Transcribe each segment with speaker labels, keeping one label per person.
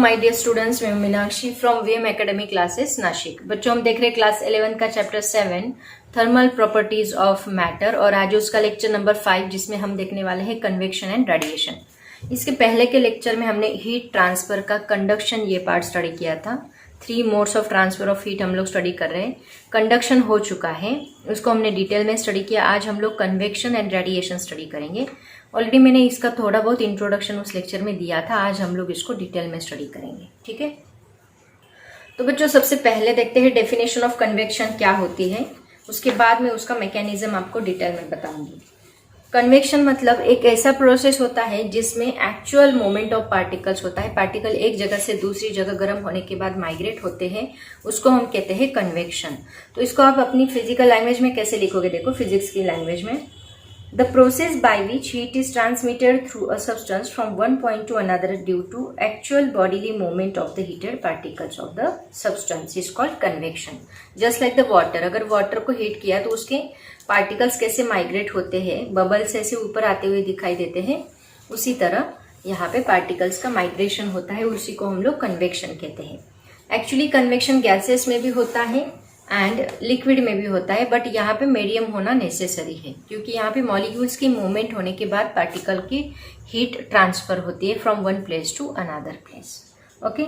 Speaker 1: My dear students, मैं Meenakshi from VM academy classes Nashik. बच्चों, हम देख रहे हैं क्लास 11 का chapter 7 thermal properties of matter और आज उसका लेक्चर नंबर 5 जिसमें हम देखने वाले हैं कन्वेक्शन एंड रेडिएशन। इसके पहले के लेक्चर में हमने हीट ट्रांसफर का कंडक्शन ये पार्ट स्टडी किया था। 3 modes of transfer of heat हम लोग स्टडी कर रहे हैं। कंडक्शन हो चुका है, उसको हमने डिटेल में स्टडी किया। आज हम लोग कन्वेक्शन एंड रेडिएशन स्टडी करेंगे। ऑलरेडी मैंने इसका थोड़ा बहुत इंट्रोडक्शन उस लेक्चर में दिया था, आज हम लोग इसको डिटेल में स्टडी करेंगे। ठीक है, तो बच्चों सबसे पहले देखते हैं डेफिनेशन ऑफ कन्वेक्शन क्या होती है, उसके बाद में उसका मैकेनिज्म आपको डिटेल में बताऊंगी। कन्वेक्शन मतलब एक ऐसा प्रोसेस होता है जिसमें एक्चुअल मोमेंट ऑफ पार्टिकल्स होता है। पार्टिकल एक जगह से दूसरी जगह गर्म होने के बाद माइग्रेट होते हैं, उसको हम कहते हैं कन्वेक्शन। तो इसको आप अपनी फिजिकल लैंग्वेज में कैसे लिखोगे, देखो फिजिक्स की लैंग्वेज में, the process by which heat is transmitted through a substance from one point to another due to actual bodily movement of the heated particles of the substance is called convection. Just like the water, अगर water को heat किया तो उसके particles कैसे migrate होते हैं, bubbles ऐसे ऊपर आते हुए दिखाई देते हैं, उसी तरह यहाँ पे पार्टिकल्स का माइग्रेशन होता है, उसी को हम लोग कन्वेक्शन कहते हैं। एक्चुअली कन्वेक्शन गैसेस में भी होता है एंड लिक्विड में भी होता है, बट यहाँ पे मीडियम होना नेसेसरी है क्योंकि यहाँ पे मॉलिक्यूल्स की मूवमेंट होने के बाद पार्टिकल की हीट ट्रांसफर होती है from one place to another place. Okay,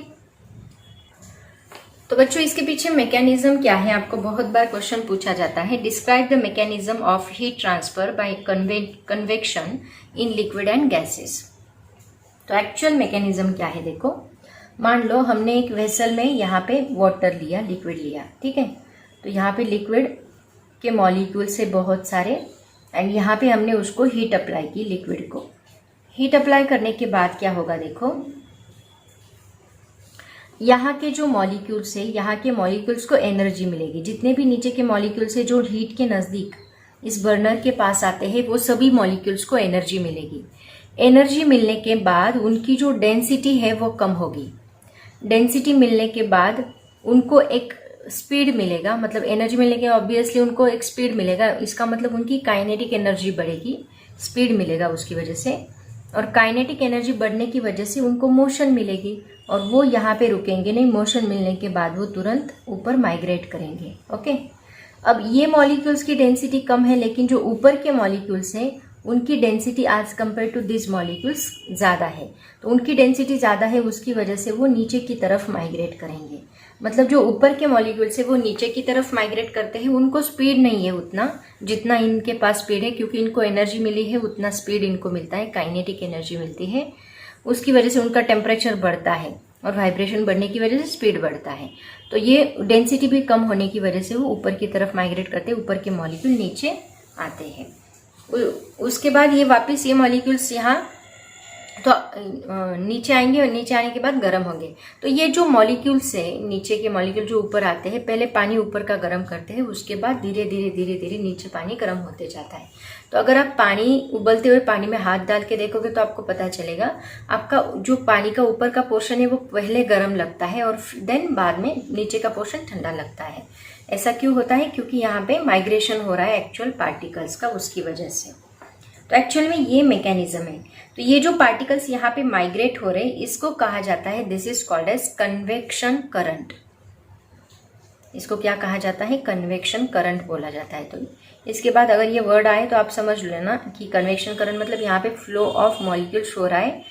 Speaker 1: तो बच्चों इसके पीछे मैकेनिज्म क्या है, आपको बहुत बार क्वेश्चन पूछा जाता है। Describe the mechanism of heat transfer by convection in liquid and gases. तो एक्चुअल मैकेनिज्म क्या है, देखो मान लो हमने एक वेसल में यहाँ पे वाटर लिया, लिक्विड लिया, ठीक है। तो यहाँ पे लिक्विड के मॉलिक्यूल से बहुत सारे, एंड यहाँ पे हमने उसको हीट अप्लाई की, लिक्विड को हीट अप्लाई करने के बाद क्या होगा, देखो यहाँ के जो मॉलिक्यूल्स है, यहाँ के मॉलिक्यूल्स को एनर्जी मिलेगी। जितने भी नीचे के मॉलिक्यूल्स है जो हीट के नज़दीक इस बर्नर के पास आते हैं, वो सभी मॉलिक्यूल्स को एनर्जी मिलेगी। एनर्जी मिलने के बाद उनकी जो डेंसिटी है वो कम होगी। डेंसिटी मिलने के बाद उनको एक स्पीड मिलेगा, मतलब एनर्जी मिलने के ऑब्वियसली उनको एक स्पीड मिलेगा। इसका मतलब उनकी काइनेटिक एनर्जी बढ़ेगी, स्पीड मिलेगा उसकी वजह से, और काइनेटिक एनर्जी बढ़ने की वजह से उनको मोशन मिलेगी और वो यहाँ पे रुकेंगे नहीं। मोशन मिलने के बाद वो तुरंत ऊपर माइग्रेट करेंगे। ओके, अब ये मॉलिक्यूल्स की डेंसिटी कम है, लेकिन जो ऊपर के मॉलिक्यूल्स हैं उनकी density as compare to this molecules ज़्यादा है। तो उनकी डेंसिटी ज़्यादा है, उसकी वजह से वो नीचे की तरफ माइग्रेट करेंगे। मतलब जो ऊपर के मॉलिक्यूल्स है वो नीचे की तरफ माइग्रेट करते हैं, उनको स्पीड नहीं है उतना जितना इनके पास स्पीड है, क्योंकि इनको एनर्जी मिली है, उतना स्पीड इनको मिलता है, काइनेटिक एनर्जी मिलती है। उसकी वजह से उनका टेम्परेचर बढ़ता है और वाइब्रेशन बढ़ने की वजह से स्पीड बढ़ता है। तो ये डेंसिटी भी कम होने की वजह से वो ऊपर की तरफ माइग्रेट करते हैं, ऊपर के मॉलिक्यूल नीचे आते हैं। उसके बाद ये वापस ये मॉलिक्यूल्स यहाँ तो नीचे आएंगे और नीचे आने के बाद गर्म होंगे। तो ये जो मॉलिक्यूल्स है, नीचे के मॉलिक्यूल जो ऊपर आते हैं, पहले पानी ऊपर का गर्म करते हैं, उसके बाद धीरे धीरे धीरे धीरे नीचे पानी गर्म होते जाता है। तो अगर आप पानी उबलते हुए पानी में हाथ डाल के देखोगे तो आपको पता चलेगा आपका जो पानी का ऊपर का पोर्शन है वो पहले गर्म लगता है और देन बाद में नीचे का पोर्शन ठंडा लगता है। ऐसा क्यों होता है, क्योंकि यहाँ पे माइग्रेशन हो रहा है एक्चुअल पार्टिकल्स का, उसकी वजह से। तो एक्चुअल में ये मैकेनिज्म है। तो ये जो पार्टिकल्स यहाँ पे माइग्रेट हो रहे हैं, इसको कहा जाता है, this is called as convection current. इसको क्या कहा जाता है, कन्वेक्शन करंट बोला जाता है। तो इसके बाद अगर ये वर्ड आए तो आप समझ लेना कि कन्वेक्शन करंट मतलब यहाँ पे फ्लो ऑफ मॉलिक्यूल्स हो रहा है,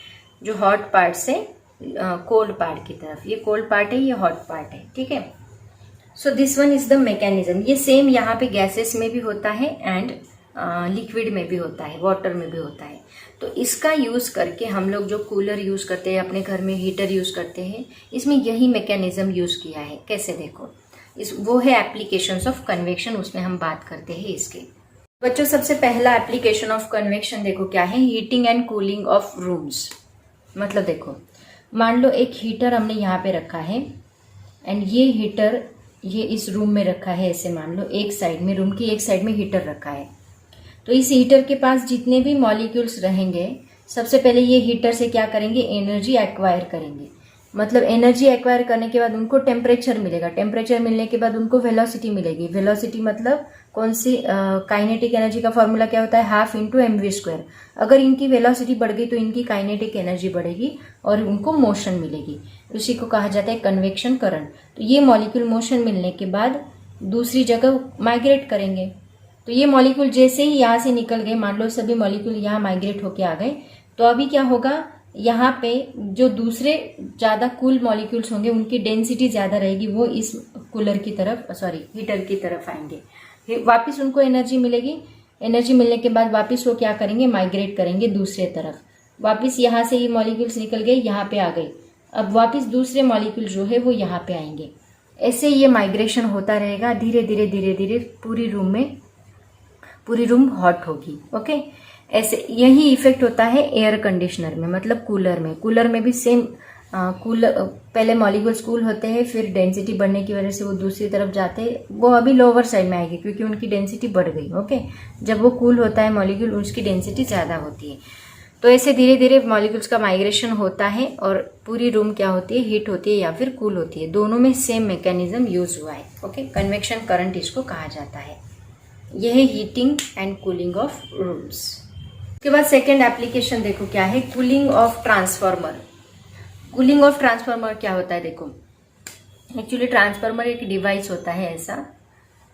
Speaker 1: जो हॉट पार्ट से कोल्ड पार्ट की तरफ। ये कोल्ड पार्ट है, ये हॉट पार्ट है, ठीक है। So this one is the mechanism. ये सेम यहाँ पे गैसेस में भी होता है एंड लिक्विड में भी होता है, वाटर में भी होता है। तो इसका यूज करके हम लोग जो कूलर यूज करते हैं, अपने घर में हीटर यूज करते हैं, इसमें यही मैकेनिज्म यूज किया है। कैसे, देखो वो है एप्लीकेशंस ऑफ कन्वेक्शन, उसमें हम बात करते हैं इसके। बच्चों सबसे पहला एप्लीकेशन ऑफ कन्वेक्शन देखो क्या है, heating and cooling of rooms. मतलब देखो मान लो एक हीटर हमने यहाँ पे रखा है एंड ये हीटर ये इस रूम में रखा है। ऐसे मान लो एक साइड में, रूम की एक साइड में हीटर रखा है। तो इस हीटर के पास जितने भी मॉलिक्यूल्स रहेंगे, सबसे पहले ये हीटर से क्या करेंगे, एनर्जी एक्वायर करेंगे। मतलब एनर्जी एक्वायर करने के बाद उनको टेम्परेचर मिलेगा, टेम्परेचर मिलने के बाद उनको वेलोसिटी मिलेगी। वेलोसिटी मतलब कौन सी काइनेटिक एनर्जी का फॉर्मूला क्या होता है, हाफ इंटू mv²। अगर इनकी वेलोसिटी बढ़ गई तो इनकी काइनेटिक एनर्जी बढ़ेगी और उनको मोशन मिलेगी, उसी को कहा जाता है कन्वेक्शन करंट। तो ये मॉलिक्यूल मोशन मिलने के बाद दूसरी जगह माइग्रेट करेंगे। तो ये मॉलिक्यूल जैसे ही यहाँ से निकल गए, मान लो सभी मॉलिक्यूल यहाँ माइग्रेट होके आ गए, तो अभी क्या होगा, यहाँ पे जो दूसरे ज़्यादा कूल मॉलिक्यूल्स होंगे उनकी डेंसिटी ज़्यादा रहेगी, वो इस कूलर की तरफ हीटर की तरफ आएंगे, वापस उनको एनर्जी मिलेगी। एनर्जी मिलने के बाद वापस वो क्या करेंगे, माइग्रेट करेंगे दूसरे तरफ। वापस यहाँ से ये मॉलिक्यूल्स निकल गए, यहाँ पे आ गए, अब वापस दूसरे मॉलिक्यूल जो है वो यहाँ पे आएंगे। ऐसे ये माइग्रेशन होता रहेगा, धीरे धीरे धीरे धीरे पूरी रूम हॉट होगी। ओके, ऐसे यही इफेक्ट होता है एयर कंडीशनर में, मतलब कूलर में भी सेम। पहले मॉलिक्यूल्स कूल होते हैं, फिर डेंसिटी बढ़ने की वजह से वो दूसरी तरफ जाते हैं, वो अभी लोअर साइड में आएगी क्योंकि उनकी डेंसिटी बढ़ गई। ओके, जब वो कूल होता है मॉलिक्यूल, उसकी डेंसिटी ज़्यादा होती है। तो ऐसे धीरे धीरे मॉलिक्यूल्स का माइग्रेशन होता है और पूरी रूम क्या होती है, हीट होती है या फिर कूल होती है। दोनों में सेम मैकेनिज्म यूज हुआ है। ओके, कन्वेक्शन करंट इसको कहा जाता है। यह है heating and cooling of rooms. उसके बाद सेकेंड एप्लीकेशन देखो क्या है, cooling of transformer. Cooling of transformer क्या होता है, देखो एक्चुअली ट्रांसफार्मर एक डिवाइस होता है ऐसा,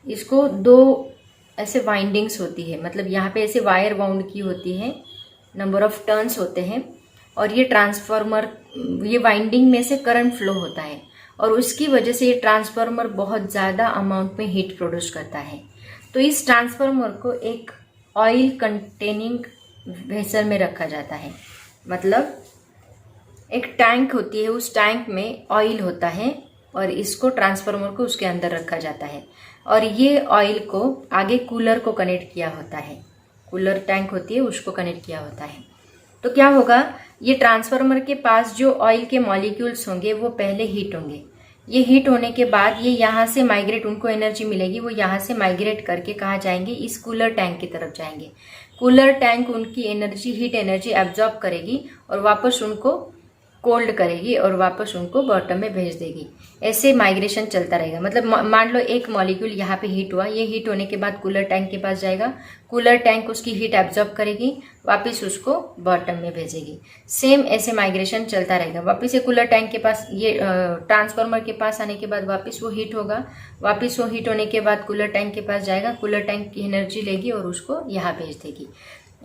Speaker 1: इसको दो ऐसे वाइंडिंग्स होती है, मतलब यहाँ पे ऐसे वायर वाउंड की होती है, नंबर ऑफ टर्न्स होते हैं, और ये ट्रांसफार्मर, ये वाइंडिंग में से करंट फ्लो होता है और उसकी वजह से ये ट्रांसफार्मर बहुत ज़्यादा अमाउंट में हीट प्रोड्यूस करता है। तो इस ट्रांसफार्मर को एक ऑयल कंटेनिंग वेसल में रखा जाता है, मतलब एक टैंक होती है, उस टैंक में ऑयल होता है और इसको ट्रांसफार्मर को उसके अंदर रखा जाता है और ये ऑयल को आगे कूलर को कनेक्ट किया होता है, कूलर टैंक होती है उसको कनेक्ट किया होता है। तो क्या होगा, ये ट्रांसफार्मर के पास जो ऑयल के मॉलिक्यूल्स होंगे वो पहले हीट होंगे, ये हीट होने के बाद ये यहाँ से माइग्रेट, उनको एनर्जी मिलेगी, वो यहाँ से माइग्रेट करके कहाँ जाएंगे, इस कूलर टैंक की तरफ जाएंगे। कूलर टैंक उनकी एनर्जी, हीट एनर्जी एब्जॉर्ब करेगी और वापस उनको कोल्ड करेगी और वापस उनको बॉटम में भेज देगी। ऐसे माइग्रेशन चलता रहेगा। मतलब मान लो एक मॉलिक्यूल यहाँ पे हीट हुआ, ये हीट होने के बाद कूलर टैंक के पास जाएगा, कूलर टैंक उसकी हीट एब्जॉर्ब करेगी, वापस उसको बॉटम में भेजेगी। सेम ऐसे माइग्रेशन चलता रहेगा। वापस ये कूलर टैंक के पास, ये ट्रांसफार्मर के पास आने के बाद वापस वो हीट होगा, वापस वो हीट होने के बाद कूलर टैंक के पास जाएगा, कूलर टैंक की एनर्जी लेगी और उसको यहाँ भेज देगी।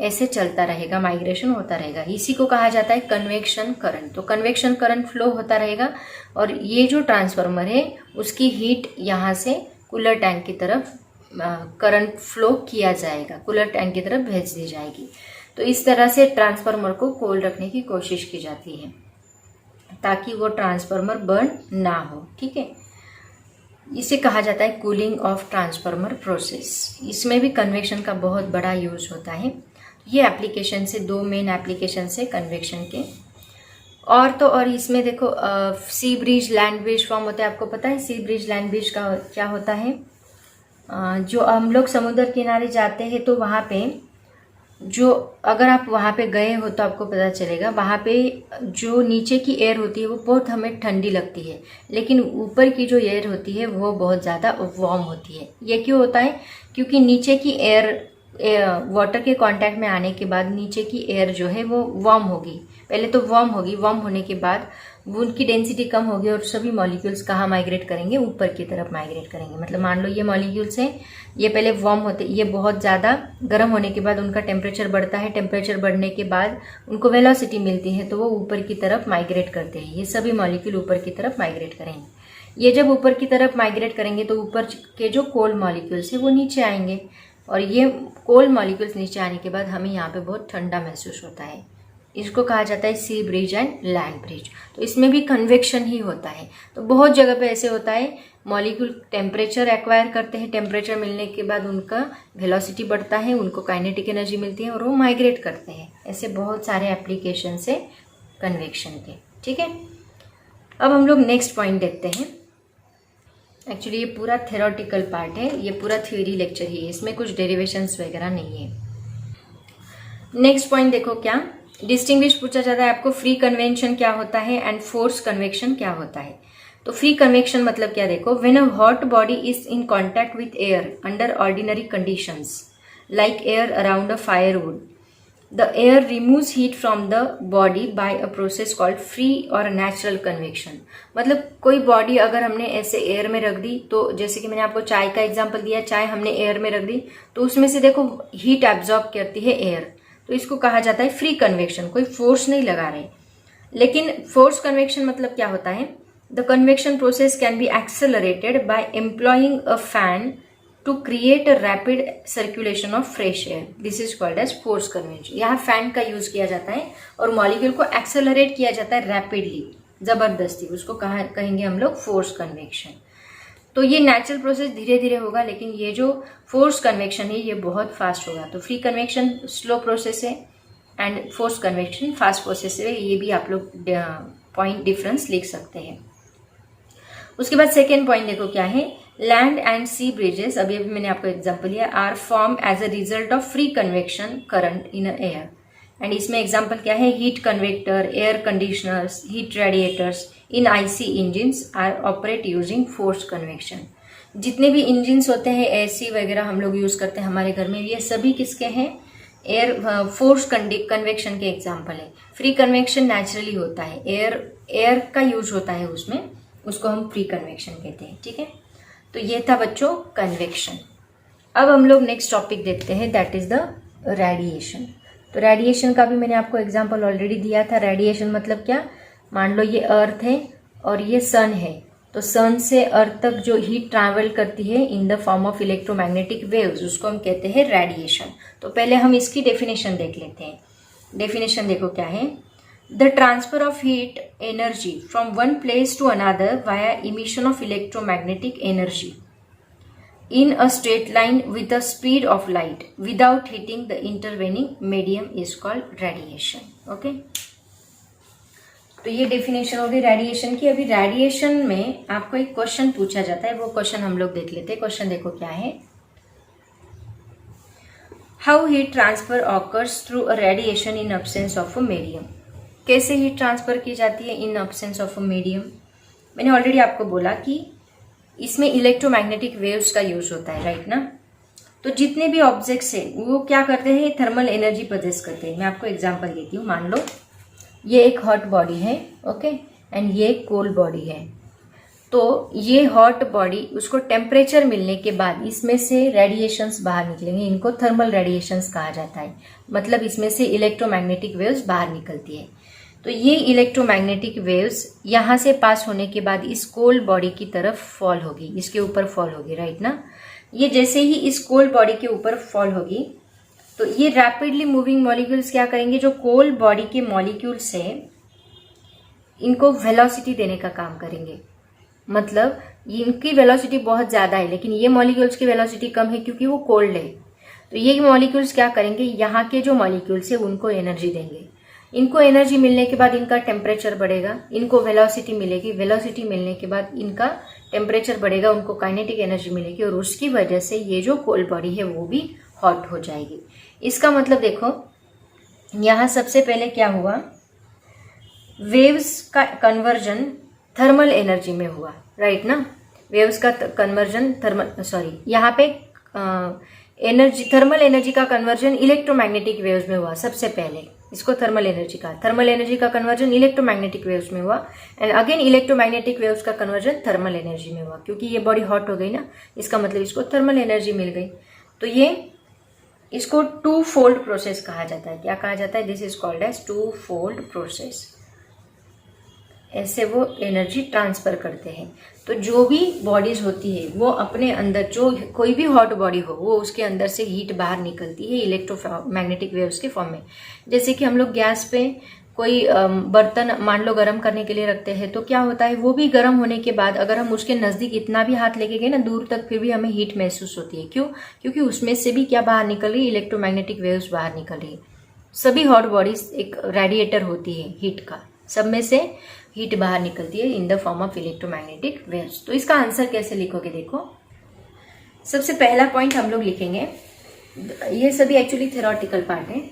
Speaker 1: ऐसे चलता रहेगा, माइग्रेशन होता रहेगा। इसी को कहा जाता है कन्वेक्शन करंट। तो कन्वेक्शन करंट फ्लो होता रहेगा और ये जो ट्रांसफार्मर है उसकी हीट यहाँ से कूलर टैंक की तरफ करंट फ्लो किया जाएगा, कूलर टैंक की तरफ भेज दी जाएगी। तो इस तरह से ट्रांसफार्मर को कोल्ड रखने की कोशिश की जाती है ताकि वो ट्रांसफार्मर बर्न ना हो। ठीक है, इसे कहा जाता है कूलिंग ऑफ ट्रांसफार्मर प्रोसेस। इसमें भी कन्वेक्शन का बहुत बड़ा यूज होता है। ये एप्लीकेशन से, दो मेन एप्लीकेशन से कन्वेक्शन के। और तो और इसमें देखो सी ब्रिज, लैंड ब्रिज फॉर्म होता है। आपको पता है सी ब्रिज, लैंड ब्रिज का क्या होता है? जो हम लोग समुद्र किनारे जाते हैं तो वहाँ पे जो, अगर आप वहाँ पे गए हो तो आपको पता चलेगा, वहाँ पे जो नीचे की एयर होती है वो बहुत हमें ठंडी लगती है, लेकिन ऊपर की जो एयर होती है वो बहुत ज़्यादा वार्म होती है। ये क्यों होता है? क्योंकि नीचे की एयर वाटर के कांटेक्ट में आने के बाद नीचे की एयर जो है वो वार्म होगी, पहले तो वार्म होगी, वार्म होने के बाद वो उनकी डेंसिटी कम होगी और सभी मॉलिक्यूल्स कहाँ माइग्रेट करेंगे? ऊपर की तरफ माइग्रेट करेंगे। मतलब मान लो ये मॉलिक्यूल्स हैं, ये पहले वार्म होते, ये बहुत ज़्यादा गर्म होने के बाद उनका टेम्परेचर बढ़ता है, टेम्परेचर बढ़ने के बाद उनको वेलोसिटी मिलती है तो वो ऊपर की तरफ माइग्रेट करते हैं। ये सभी मॉलिक्यूल ऊपर की तरफ माइग्रेट करेंगे। ये जब ऊपर की तरफ माइग्रेट करेंगे तो ऊपर के जो कोल्ड मॉलिक्यूल्स है वो नीचे आएंगे और ये कोल्ड मॉलिक्यूल्स नीचे आने के बाद हमें यहाँ पे बहुत ठंडा महसूस होता है। इसको कहा जाता है सी ब्रिज एंड लैंड ब्रिज। तो इसमें भी कन्वेक्शन ही होता है। तो बहुत जगह पे ऐसे होता है, मॉलिक्यूल टेम्परेचर एक्वायर करते हैं, टेम्परेचर मिलने के बाद उनका वेलोसिटी बढ़ता है, उनको काइनेटिक एनर्जी मिलती है और वो माइग्रेट करते हैं। ऐसे बहुत सारे एप्लीकेशन है कन्वेक्शन के। ठीक है, अब हम लोग नेक्स्ट पॉइंट देखते हैं। एक्चुअली ये पूरा थ्योरेटिकल पार्ट है, ये पूरा थ्योरी लेक्चर ही है, इसमें कुछ डेरिवेशंस वगैरह नहीं है। नेक्स्ट पॉइंट देखो, क्या डिस्टिंग्विश पूछा जाता है आपको, फ्री कन्वेक्शन क्या होता है एंड फोर्स कन्वेक्शन क्या होता है। तो फ्री कन्वेक्शन मतलब क्या देखो, when a hot body is in contact with air under ordinary conditions like air around a firewood, the air removes heat from the body by a process called free और natural convection. मतलब कोई body अगर हमने ऐसे air में रख दी, तो जैसे कि मैंने आपको चाय का एग्जांपल दिया, चाय हमने एयर में रख दी तो उसमें से देखो हीट एब्जॉर्ब करती है एयर, तो इसको कहा जाता है फ्री कन्वेक्शन, कोई फोर्स नहीं लगा रहे। लेकिन फोर्स कन्वेक्शन मतलब क्या होता है, the convection process can be accelerated by employing a fan to create a rapid circulation of fresh air, this is called as force convection. यहाँ फैन का यूज किया जाता है और मॉलिक्यूल को एक्सेलरेट किया जाता है रैपिडली, जबरदस्ती, उसको कहेंगे हम लोग फोर्स कन्वेक्शन। तो ये नेचुरल प्रोसेस धीरे धीरे होगा, लेकिन ये जो फोर्स कन्वेक्शन है ये बहुत फास्ट होगा। तो फ्री कन्वेक्शन स्लो प्रोसेस है and force convection fast process है, ये भी आप लोग पॉइंट डिफरेंस लिख सकते हैं। उसके बाद सेकेंड पॉइंट देखो क्या है, लैंड एंड सी ब्रिजेस, अभी मैंने आपको एग्जांपल दिया, are form as a result of free convection current in air. And इसमें एग्जांपल क्या है, heat convector, air conditioners, heat radiators in IC engines are operate using force convection. जितने भी engines होते हैं एसी वगैरह हम लोग यूज करते हैं हमारे घर में, ये सभी किसके हैं, एयर फोर्स कन्वेक्शन के एग्जाम्पल है। फ्री कन्वेक्शन नेचुरली होता है, एयर का यूज होता है उसमें, उसको हम फ्री कन्वेक्शन कहते हैं। ठीक है, तो ये था बच्चों कन्वेक्शन। अब हम लोग नेक्स्ट टॉपिक देखते हैं, दैट इज द रेडिएशन। तो रेडिएशन का भी मैंने आपको एग्जांपल ऑलरेडी दिया था। रेडिएशन मतलब क्या, मान लो ये अर्थ है और ये सन है, तो सन से अर्थ तक जो हीट ट्रैवल करती है in the form of electromagnetic waves, उसको हम कहते हैं रेडिएशन। तो पहले हम इसकी डेफिनेशन देख लेते हैं। डेफिनेशन देखो क्या है, the transfer of heat energy from one place to another via emission of electromagnetic energy in a straight line with the speed of light without hitting the intervening medium is called radiation. Okay? तो ये definition होगी radiation की। अभी radiation में आपको एक question पूछा जाता है, वो क्वेश्चन हम लोग देख लेते हैं। क्वेश्चन देखो क्या है, how heat transfer occurs through a radiation in absence of a medium. कैसे हीट ट्रांसफर की जाती है in absence of a medium. मैंने ऑलरेडी आपको बोला कि इसमें इलेक्ट्रोमैग्नेटिक वेव्स का यूज होता है, राइट ना। तो जितने भी ऑब्जेक्ट्स है वो क्या करते हैं, थर्मल एनर्जी प्रोड्यूस करते हैं। मैं आपको एग्जांपल देती हूँ, मान लो ये एक हॉट बॉडी है, ओके, एंड ये एक कोल्ड बॉडी है। तो ये हॉट बॉडी, उसको टेम्परेचर मिलने के बाद इसमें से रेडिएशंस बाहर निकलेंगे, इनको थर्मल रेडिएशंस कहा जाता है। मतलब इसमें से इलेक्ट्रोमैग्नेटिक वेव्स बाहर निकलती है। तो ये इलेक्ट्रोमैग्नेटिक वेव्स यहाँ से पास होने के बाद इस कोल्ड बॉडी की तरफ फॉल होगी, इसके ऊपर फॉल होगी, राइट ना। ये जैसे ही इस कोल्ड बॉडी के ऊपर फॉल होगी तो ये रैपिडली मूविंग मॉलिक्यूल्स क्या करेंगे, जो कोल्ड बॉडी के मॉलिक्यूल्स है इनको वेलोसिटी देने का काम करेंगे। मतलब इनकी वेलोसिटी बहुत ज्यादा है, लेकिन ये मॉलिक्यूल्स की वेलोसिटी कम है क्योंकि वो कोल्ड है। तो ये मॉलिक्यूल्स क्या करेंगे, यहाँ के जो मॉलिक्यूल्स है उनको एनर्जी देंगे। इनको एनर्जी मिलने के बाद इनका टेम्परेचर बढ़ेगा, इनको वेलोसिटी मिलेगी, वेलोसिटी मिलने के बाद इनका टेम्परेचर बढ़ेगा, उनको काइनेटिक एनर्जी मिलेगी, और उसकी वजह से ये जो कोल्ड बॉडी है वो भी हॉट हो जाएगी। इसका मतलब देखो यहाँ सबसे पहले क्या हुआ, वेव्स का कन्वर्जन थर्मल एनर्जी में हुआ, राइट ना। वेव्स का कन्वर्जन यहाँ पे एनर्जी, थर्मल एनर्जी का कन्वर्जन इलेक्ट्रोमैग्नेटिक वेव्स में हुआ सबसे पहले। इसको थर्मल एनर्जी का कन्वर्जन इलेक्ट्रोमैग्नेटिक वेव्स में हुआ, एंड अगेन इलेक्ट्रोमैग्नेटिक वेव्स का कन्वर्जन थर्मल एनर्जी में हुआ। क्योंकि ये बॉडी हॉट हो गई ना, इसका मतलब इसको थर्मल एनर्जी मिल गई। तो ये इसको टू फोल्ड प्रोसेस कहा जाता है। क्या कहा जाता है, this is called as two fold process. ऐसे वो एनर्जी ट्रांसफर करते हैं। तो जो भी बॉडीज होती है वो अपने अंदर, जो कोई भी हॉट बॉडी हो वो उसके अंदर से हीट बाहर निकलती है इलेक्ट्रोमैग्नेटिक वेव्स के फॉर्म में। जैसे कि हम लोग गैस पे कोई बर्तन मान लो गर्म करने के लिए रखते हैं, तो क्या होता है, वो भी गर्म होने के बाद अगर हम उसके नजदीक इतना भी हाथ लेके गए ना दूर तक, फिर भी हमें हीट महसूस होती है। क्यों, क्योंकि उसमें से भी क्या बाहर निकल रही है, इलेक्ट्रोमैग्नेटिक वेव्स बाहर निकल रही है। सभी हॉट बॉडीज एक रेडिएटर होती है हीट का, सब में से हीट बाहर निकलती है in the form of electromagnetic waves. तो इसका आंसर कैसे लिखोगे, देखो सबसे पहला पॉइंट हम लोग लिखेंगे, ये सभी एक्चुअली थ्योरेटिकल पार्ट है।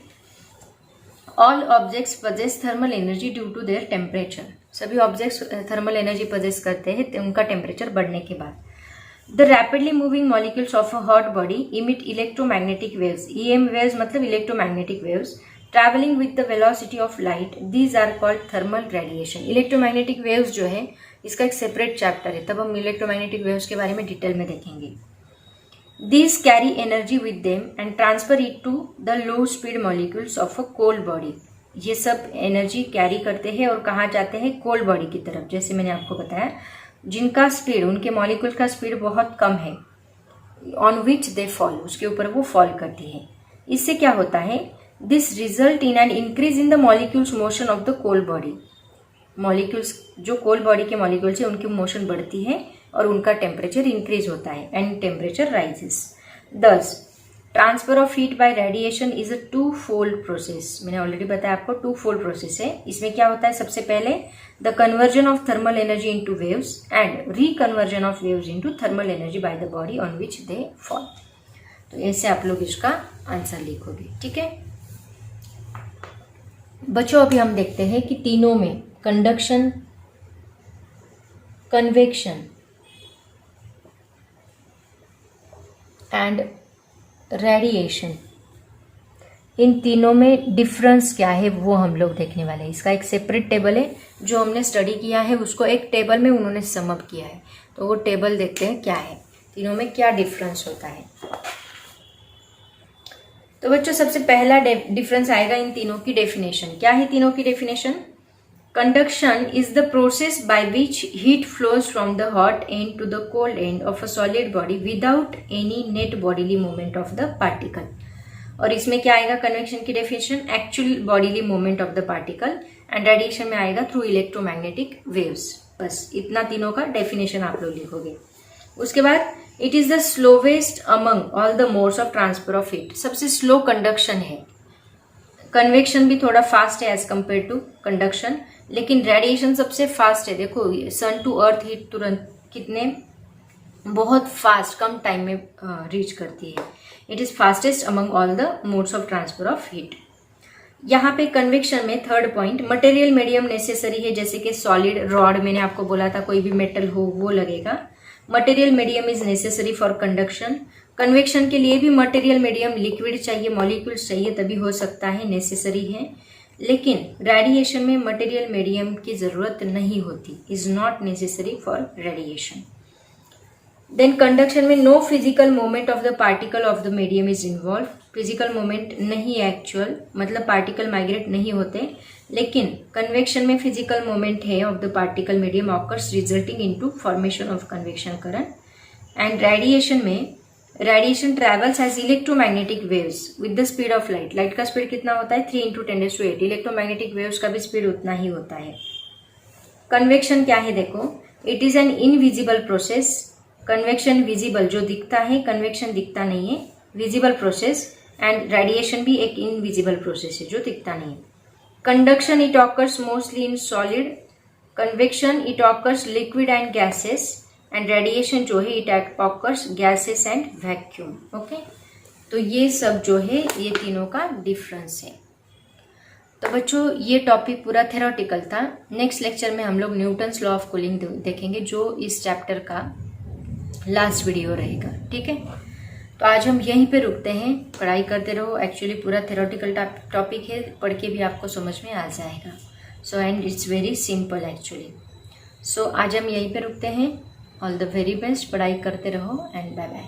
Speaker 1: All objects possess thermal energy due to their temperature. सभी ऑब्जेक्ट्स थर्मल एनर्जी पोजेस करते हैं उनका टेम्परेचर बढ़ने के बाद। The rapidly moving molecules of a hot body emit electromagnetic waves, EM waves मतलब electromagnetic waves, travelling with the velocity of light, these are called thermal radiation. Electromagnetic waves जो है इसका एक सेपरेट चैप्टर है, तब हम इलेक्ट्रोमैग्नेटिक वेव्स के बारे में डिटेल में देखेंगे। These carry energy with them and transfer it to the low speed molecules of a cold body. ये सब एनर्जी कैरी करते हैं और कहाँ जाते हैं, कोल्ड बॉडी की तरफ। जैसे मैंने आपको बताया, जिनका स्पीड, उनके मॉलिक्यूल का स्पीड बहुत कम है, ऑन विच दे फॉल, उसके ऊपर वो फॉल करती है। इससे क्या होता है, this result in an increase in the molecules motion of the cold body. Molecules जो कोल्ड बॉडी के मॉलिक्यूल्स है उनकी मोशन बढ़ती है और उनका टेम्परेचर इंक्रीज होता है and temperature rises. Thus transfer of heat by radiation is a two fold process. मैंने ऑलरेडी बताया आपको, टू फोल्ड प्रोसेस है। इसमें क्या होता है, सबसे पहले the conversion of thermal energy into waves and reconversion of waves into thermal energy by the body on which they fall. तो ऐसे आप लोग इसका आंसर लिखोगे, ठीक है बच्चों। अभी हम देखते हैं कि तीनों में कंडक्शन, कन्वेक्शन एंड रेडिएशन, इन तीनों में डिफरेंस क्या है वो हम लोग देखने वाले हैं। इसका एक सेपरेट टेबल है जो हमने स्टडी किया है, उसको एक टेबल में उन्होंने सम अप किया है। तो वो टेबल देखते हैं क्या है, तीनों में क्या डिफरेंस होता है। तो बच्चों सबसे पहला डिफरेंस आएगा इन तीनों की डेफिनेशन। क्या है तीनों की definition? Conduction is the process by which heat flows from the hot end to the cold end of a solid body without any net bodily movement of the particle. और इसमें क्या आएगा कन्वेक्शन की definition? Actual bodily movement of the particle, and radiation में आएगा through electromagnetic waves. बस इतना तीनों का डेफिनेशन आप लोग लिखोगे। उसके बाद it is the slowest among all the modes of transfer of heat. सबसे स्लो कंडक्शन है। कन्वेक्शन भी थोड़ा फास्ट है एज कंपेयर टू कंडक्शन, लेकिन रेडिएशन सबसे फास्ट है। देखो सन टू अर्थ हीट तुरंत कितने बहुत फास्ट कम टाइम में रीच करती है। It is fastest among all the modes of transfer of heat. यहाँ पे कन्वेक्शन में third point, material medium necessary है, जैसे कि सॉलिड, रॉड, मैंने आपको बोला था कोई भी मेटल हो वो लगेगा। Material medium is necessary for conduction. Convection के लिए भी मटेरियल मीडियम लिक्विड चाहिए, मॉलिक्यूल्स चाहिए, तभी हो सकता है, नेसेसरी है। लेकिन रेडिएशन में मटेरियल मीडियम की जरूरत नहीं होती, is not necessary for radiation. Then conduction में no physical movement of the particle of the medium is involve. Physical movement नहीं है एक्चुअल, मतलब पार्टिकल माइग्रेट नहीं होते, लेकिन कन्वेक्शन में फिजिकल मूवमेंट है of the particle medium occurs resulting into formation of convection current. And radiation में radiation travels as electromagnetic waves with the speed of light. Light का स्पीड कितना होता है? 3 × 10⁸। इलेक्ट्रोमैग्नेटिक वेव्स का भी स्पीड उतना ही होता है। कन्वेक्शन क्या है देखो, it is an invisible process. Convection visible जो दिखता है, कन्वेक्शन दिखता नहीं है, विजिबल प्रोसेस। एंड रेडिएशन भी एक इनविजिबल प्रोसेस है जो दिखता नहीं है। Conduction it occurs mostly in solid, convection it occurs liquid and gases, and radiation जो है it occurs gases and vacuum. Okay, तो ये सब जो है ये तीनों का डिफरेंस है। तो बच्चों ये टॉपिक पूरा थेरोटिकल था। नेक्स्ट लेक्चर में हम लोग न्यूटन्स लॉ ऑफ कूलिंग देखेंगे, जो इस चैप्टर का लास्ट वीडियो रहेगा, ठीक है। तो आज हम यहीं पे रुकते हैं, पढ़ाई करते रहो। एक्चुअली पूरा थेरोटिकल टॉपिक है, पढ़ के भी आपको समझ में आ जाएगा। So and it's very simple actually. So आज हम यहीं पे रुकते हैं। ऑल द वेरी बेस्ट, पढ़ाई करते रहो एंड बाय बाय।